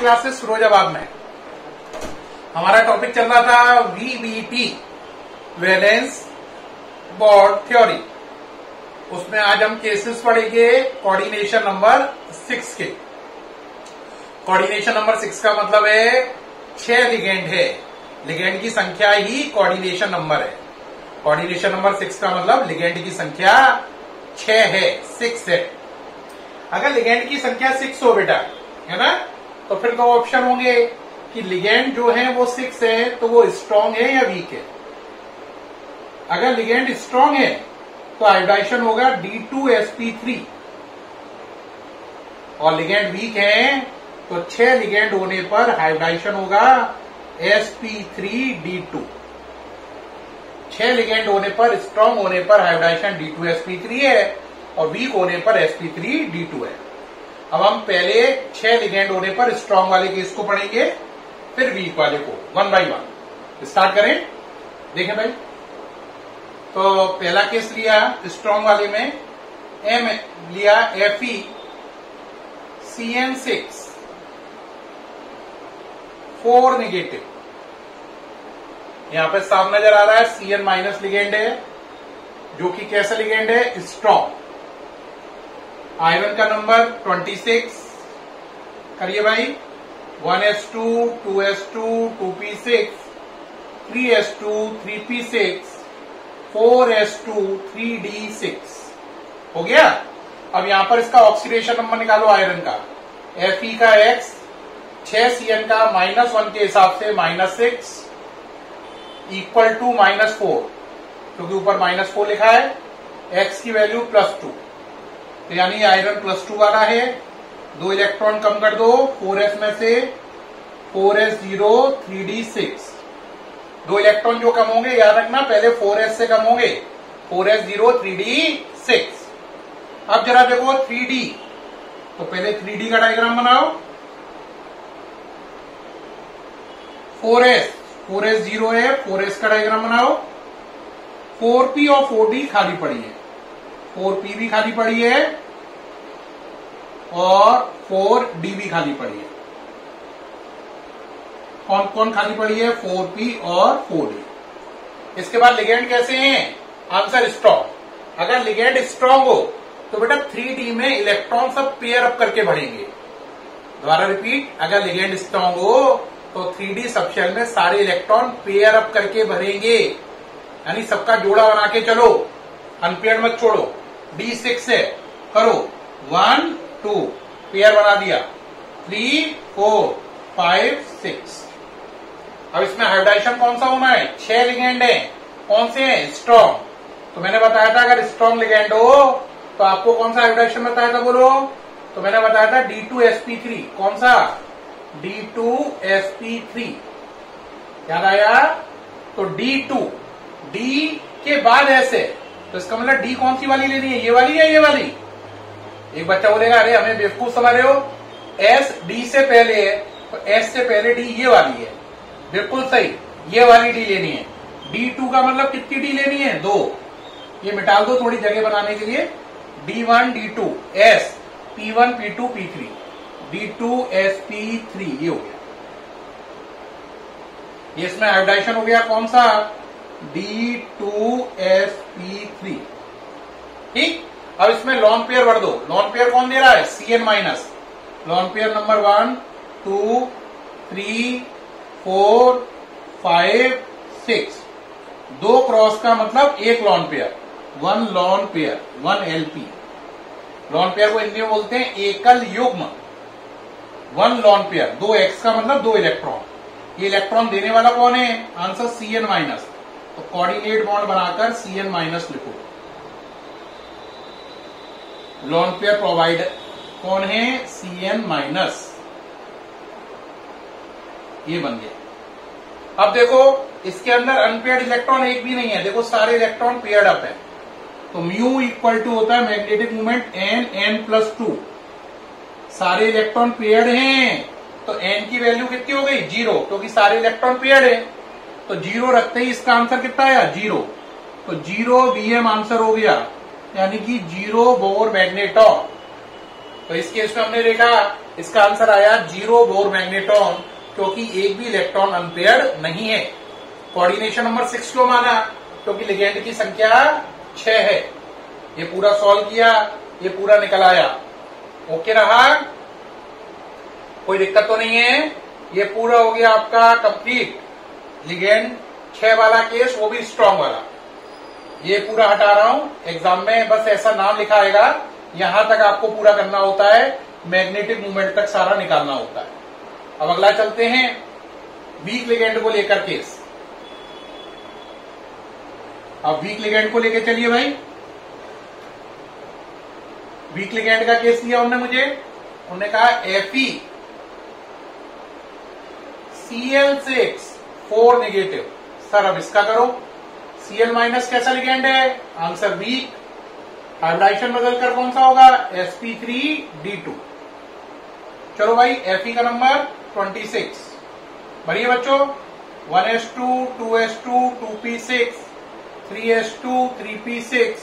Classes Firozabad में। हमारा topic चल रहा था वीबीटी, वैलेंस बॉन्ड थ्योरी। उसमें आज हम केसेस पढ़ेंगे कोऑर्डिनेशन नंबर 6 के। कोऑर्डिनेशन नंबर 6 का मतलब है 6 लिगेंड है। लिगेंड की संख्या ही कोऑर्डिनेशन नंबर है। कोऑर्डिनेशन नंबर 6 का मतलब लिगेंड की संख्या 6 है, 6 है। अगर लिगेंड की संख्या 6 हो बेटा, है ना, तो फिर 2 ऑप्शन होंगे कि लिगेंड जो है वो 6 है तो वो स्ट्रांग है या वीक है। अगर लिगेंड स्ट्रांग है तो हाइब्रिडाइजेशन होगा D2sp3, और लिगेंड वीक है तो 6 लिगेंड होने पर हाइब्रिडाइजेशन होगा sp3d2। 6 लिगेंड होने पर, स्ट्रांग होने पर हाइब्रिडाइजेशन D2sp3 है और वीक होने पर sp3d2 है। अब हम पहले 6 लिगेंड होने पर स्ट्रांग वाले केस को पढ़ेंगे, फिर वीक वाले को, 1 बाय 1 स्टार्ट करें। देखें भाई, तो पहला केस लिया स्ट्रांग वाले में, M लिया FeCN6 4 नेगेटिव। यहां पे साफ नजर आ रहा है Cn माइनस लिगेंड है, जो कि कैसा लिगेंड है, स्ट्रांग। आयरन का नंबर 26 करिए भाई, 1s2 2s2 2p6 3s2 3p6 4s2 3d6 हो गया। अब यहां पर इसका ऑक्सीडेशन नंबर निकालो आयरन का। Fe का x 6Cn का -1 के हिसाब से -6 इक्वल टू -4, क्योंकि ऊपर -4 लिखा है, x की वैल्यू +2, तो यानी आयरन +2 वाला है। 2 इलेक्ट्रॉन कम कर दो 4s में से, 4s0 3d6। 2 इलेक्ट्रॉन जो कम होंगे, याद रखना पहले 4s से कम होंगे, 4s0 3d6। अब जरा देखो 3d, तो पहले 3d का डायग्राम बनाओ। 4s 0 है, 4s का डायग्राम बनाओ। 4p और 4d खाली पड़ी है, 4p भी खाली पड़ी है और 4d भी खाली पड़ी है। कौन कौन खाली पड़ी है, 4p और 4d। इसके बाद लिगेंड कैसे हैं, आंसर स्ट्रांग। अगर लिगेंड स्ट्रांग हो तो बेटा 3d में इलेक्ट्रॉन सब पेयर अप करके बढ़ेंगे। दोबारा रिपीट, अगर लिगेंड स्ट्रांग हो तो 3d सबशेल में सारे इलेक्ट्रॉन पेयर अप करके भरेंगे, यानी सबका जोड़ा बना के चलो, अनपेयर मत छोड़ो। D6 है, करो 1 2 पेयर बना दिया, 3 4 5 6। अब इसमें हाइब्रिडाइजेशन कौन सा होना है, 6 लिगेंड है, कौन से हैं, स्ट्रांग। तो मैंने बताया था अगर स्ट्रांग लिगेंड हो तो आपको कौन सा हाइब्रिडाइजेशन बताया था, बोलो। तो मैंने बताया था D2sp3, कौन सा, D2sp3, याद आया। तो D2, D के बाद S है, तो इसका मतलब D कौन सी वाली लेनी है, ये वाली या ये वाली। एक बच्चा बोलेगा अरे हमें बेवकूफ समझ रहे हो, S D से पहले है तो S से पहले D ये वाली है, बिल्कुल सही, ये वाली D लेनी है। D2 का मतलब कितनी D लेनी है, 2। ये मिटा दो थोड़ी जगह बनाने के लिए, D1 D2 S P1 P2 P3 D2sp3, ये हो गया। ये इसमें हाइब्रिडाइजेशन हो गया कौन सा, D2sp3, ठीक। अब इसमें लॉन पेयर भर दो। लॉन पेयर कौन दे रहा है, Cn minus. Lone pair number 1 2 3 4 5 6। 2 cross का मतलब 1 lone pair, 1 lone pair, 1 LP। Lone pair को हिंदी में बोलते हैं एकल युग्म। 1 लॉन पेयर, 2x का मतलब 2 इलेक्ट्रॉन। ये इलेक्ट्रॉन देने वाला कौन है, आंसर Cn माइनस। तो कोऑर्डिनेट बॉन्ड बनाकर Cn माइनस लिखो। लॉन पेयर प्रोवाइडर कौन है, Cn माइनस, ये बन गया। अब देखो इसके अंदर अनपेयर्ड इलेक्ट्रॉन एक भी नहीं है, देखो सारे इलेक्ट्रॉन पेयर्ड अप है। तो म्यू इक्वल टू होता है मैग्नेटिक मोमेंट n+2। सारे इलेक्ट्रॉन पेयर्ड हैं तो n की वैल्यू कितनी हो गई, 0, क्योंकि सारे इलेक्ट्रॉन पेयर्ड है। तो 0 रखते ही इसका आंसर कितना आया, 0। तो 0 Bm आंसर हो गया, यानी कि 0 बोर मैग्नेटॉन। तो इस केस में हमने देखा इसका आंसर आया 0 बोर मैग्नेट्रॉन, क्योंकि एक भी इलेक्ट्रॉन अनपेयर्ड नहीं है। कोऑर्डिनेशन नंबर 6 क्यों माना? क्योंकि लिगेंड की संख्या 6 है। ये पूरा सॉल्व किया, ये पूरा निकल आया। ओके रहा, कोई दिक्कत तो नहीं है। ये पूरा हो गया आपका कंप्लीट लिगेंड 6 वाला केस, वो भी स्ट्रांग वाला। ये पूरा हटा रहा हूं, एग्जाम में बस ऐसा नाम लिखा आएगा, यहां तक आपको पूरा करना होता है, मैग्नेटिक मूवमेंट तक सारा निकालना होता है। अब अगला चलते हैं वीक लिगेंड को लेकर केस। अब वीक लिगेंड को लेकर चलिए भाई। वीक लिगेंड का केस दिया उन्होंने कहा Fe Cl6 4 नेगेटिव। सर अब इसका करो, Cl माइनस कैसा लिगेंड है? Answer weak. हाइब्रिडाइजेशन बदलकर कौन सा होगा? sp3d2। चलो भाई, Fe का नंबर 26। बढ़िया बच्चों, 1s2 2s2 2p6 3s2 3p6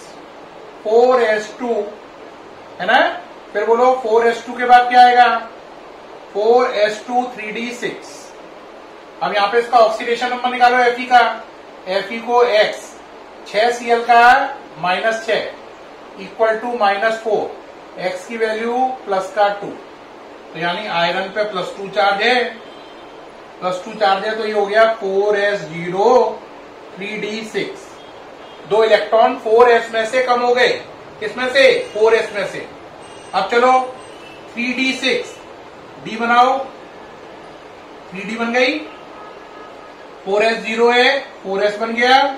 4s2 है ना। फिर बोलो 4s2 के बाद क्या आएगा? 4s2 3d6। अब यहां पे इसका ऑक्सीडेशन नंबर निकालो Fe का। Fe को x 6Cl का -6 इक्वल टू -4, x की वैल्यू प्लस का 2, तो यानी आयरन पे +2 चार्ज है, +2 चार्ज है, तो ये हो गया 4s0 3d6। 2 इलेक्ट्रॉन 4s में से कम हो गए। किसमें से? 4s में से। अब चलो 3d6 d बनाओ, 3d बन गई, 4s0 है, 4s बन गया,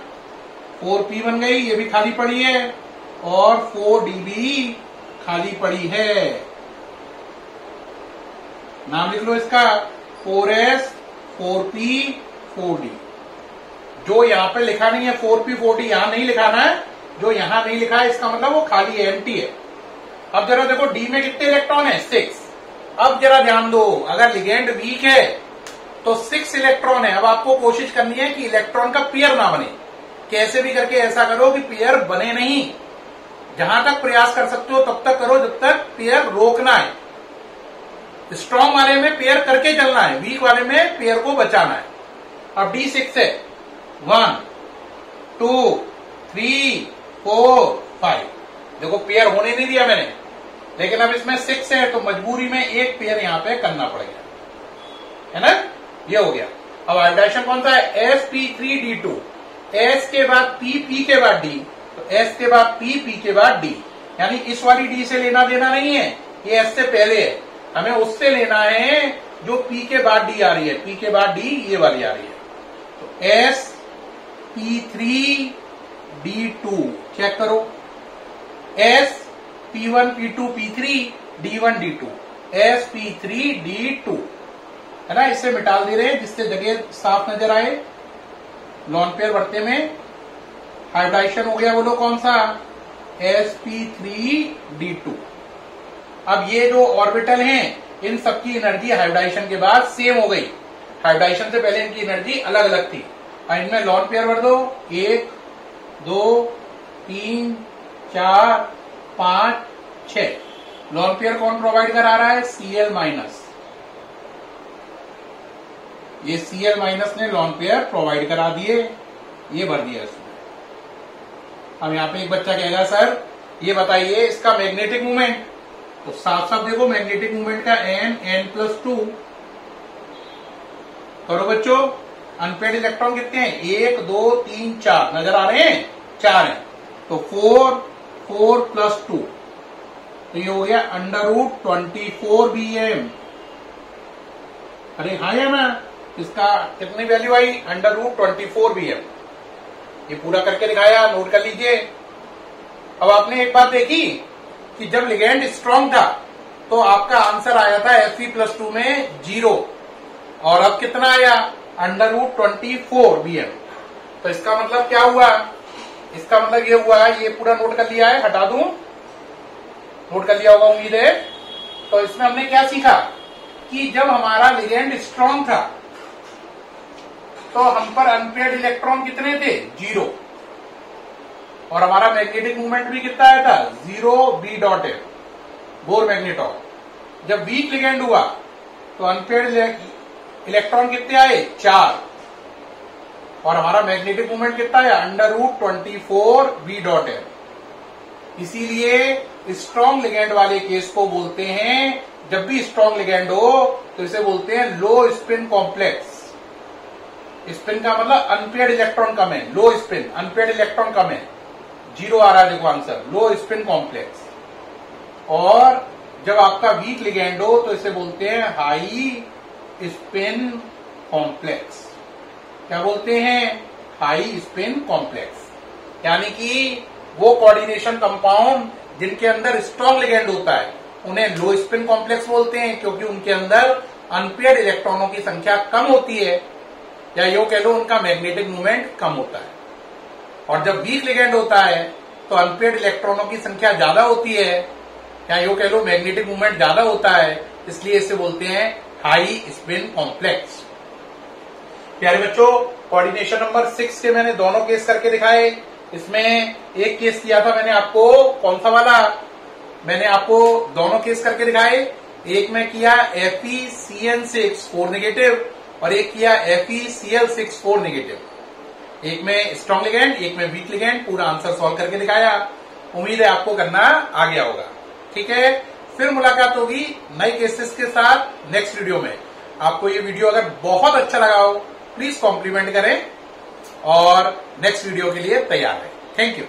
4p बन गई, ये भी खाली पड़ी है, और 4d भी खाली पड़ी है। नाम लिख लो इसका, 4s 4p 4d। जो यहां पे लिखा नहीं है 4p 4d, यहां नहीं लिखाना है। जो यहां नहीं लिखा है इसका मतलब वो खाली है, एम्प्टी है। अब जरा देखो डी में कितने इलेक्ट्रॉन है? 6। अब जरा ध्यान दो, अगर लिगेंड वीक है तो 6 इलेक्ट्रॉन है। अब आपको कोशिश करनी है कि इलेक्ट्रॉन का पेयर ना बने। कैसे भी करके ऐसा करो कि पेयर बने नहीं। जहां तक प्रयास कर सकते हो तब तक करो, जब तक पेयर रोकना है। स्ट्रॉन्ग वाले में पेयर करके चलना है, वीक वाले में पेयर को बचाना है। अब D6 है, 1 2 3 4 5। देखो पेयर होने नहीं दिया मैंने, लेकिन अब इसमें 6 है तो मजबूरी में एक पेयर यहां पे करना पड़ेगा, है ना। ये हो गया। अब हाइब्रिडाइजेशन कौन सा है? sp3d2। s के बाद p, p के बाद d, तो s के बाद p, p के बाद d। यानी इस वाली d से लेना देना नहीं है, ये s से पहले है। हमें उससे लेना है जो p के बाद d आ रही है, p के बाद d ये वाली आ रही है। तो sp3d2 चेक करो, s p1 p2 p3 d1 d2 sp3d2 है ना। इसे मिटाल दे रहे हैं जिससे जगह साफ नजर आए। लॉन पेयर बढ़ते में हाइब्रिडाइजेशन हो गया, बोलो कौन सा? sp3d2। अब ये जो ऑर्बिटल हैं इन सबकी एनर्जी हाइब्रिडाइजेशन के बाद सेम हो गई। हाइब्रिडाइजेशन से पहले इनकी एनर्जी अलग अलग थी। और इनमें लॉन पेयर भर दो, 1 2 3 4 5 6। लॉन पेयर कौन प्रोवाइड करा रहा है? Cl minus. ये Cl माइनस ने लॉन पेयर प्रोवाइड करा दिए, ये भर दिया इसमें। अब यहां पे एक बच्चा कहेगा सर ये बताइए इसका मैग्नेटिक मूवमेंट। तो साफ साफ देखो मैग्नेटिक मूवमेंट का n+2 करो बच्चों। अनपेड इलेक्ट्रॉन कितने हैं? 1 2 3 4 नजर आ रहे हैं? 4 है, तो 4 + 2, तो ये हो गया √24 Bm। अरे हाँ या ना, इसका कितनी वैल्यू आई? √24 Bm। ये पूरा करके दिखाया, नोट कर लीजिए। अब आपने एक बात देखी कि जब लिगेंड स्ट्रांग था तो आपका आंसर आया था Fe+2 में 0, और अब कितना आया? √24 Bm। तो इसका मतलब क्या हुआ? इसका मतलब ये हुआ, ये पूरा नोट कर लिया है, हटा दूं, नोट कर लिया होगा उम्मीद है। तो इसमें हमने क्या सीखा कि जब हमारा लिगेंड स्ट्रांग था तो हम पर अनपेयर्ड इलेक्ट्रॉन कितने थे? 0, और हमारा मैग्नेटिक मूवमेंट भी कितना आया था? 0 B.F, बोर मैग्नेटॉन। जब वीक लिगेंड हुआ तो अनपेयर्ड इलेक्ट्रॉन कितने आए? 4, और हमारा मैग्नेटिक मोमेंट कितना है? √24 v डॉट है। इसीलिए स्ट्रॉन्ग लिगेंड वाले केस को बोलते हैं, जब भी स्ट्रॉन्ग लिगेंड हो तो इसे बोलते हैं लो स्पिन कॉम्प्लेक्स। स्पिन का मतलब अनपेयर्ड इलेक्ट्रॉन कम है, लो स्पिन, अनपेयर्ड इलेक्ट्रॉन कम है, 0 आ रहा है, देखो आंसर, लो स्पिन कॉम्प्लेक्स। और जब आपका वीक लिगेंड हो तो इसे बोलते हैं हाई स्पिन कॉम्प्लेक्स। क्या बोलते हैं? High spin complex. यानी कि वो कोऑर्डिनेशन कंपाउंड जिनके अंदर स्ट्रॉन्ग लिगेंड होता है उन्हें लो स्पिन कॉम्प्लेक्स बोलते हैं, क्योंकि उनके अंदर अनपेयर्ड इलेक्ट्रॉनों की संख्या कम होती है, या यो कह लो उनका मैग्नेटिक मूवमेंट कम होता है। और जब वीक लिगेंड होता है तो अनपेयर्ड इलेक्ट्रॉनों की संख्या ज्यादा होती है, या यो कह लो मैग्नेटिक मूवमेंट ज्यादा होता है, इसलिए इसे बोलते हैं हाई स्पिन कॉम्प्लेक्स। प्यारे बच्चों, कोऑर्डिनेशन नंबर 6 के मैंने दोनों केस करके दिखाए। इसमें एक केस किया था मैंने आपको, कौन सा वाला? मैंने आपको दोनों केस करके दिखाए। एक में किया FeCN6 4 नेगेटिव, और एक किया FeCl6 4 नेगेटिव। एक में स्ट्रॉन्ग लिगेंड, एक में वीक लिगेंड। पूरा आंसर सॉल्व करके दिखाया। उम्मीद है आपको करना आ गया होगा। ठीक है, फिर मुलाकात होगी नए केसेस के साथ नेक्स्ट वीडियो में। आपको ये वीडियो अगर बहुत अच्छा लगा हो प्लीज कॉम्प्लीमेंट करें और नेक्स्ट वीडियो के लिए तैयार है। Thank you.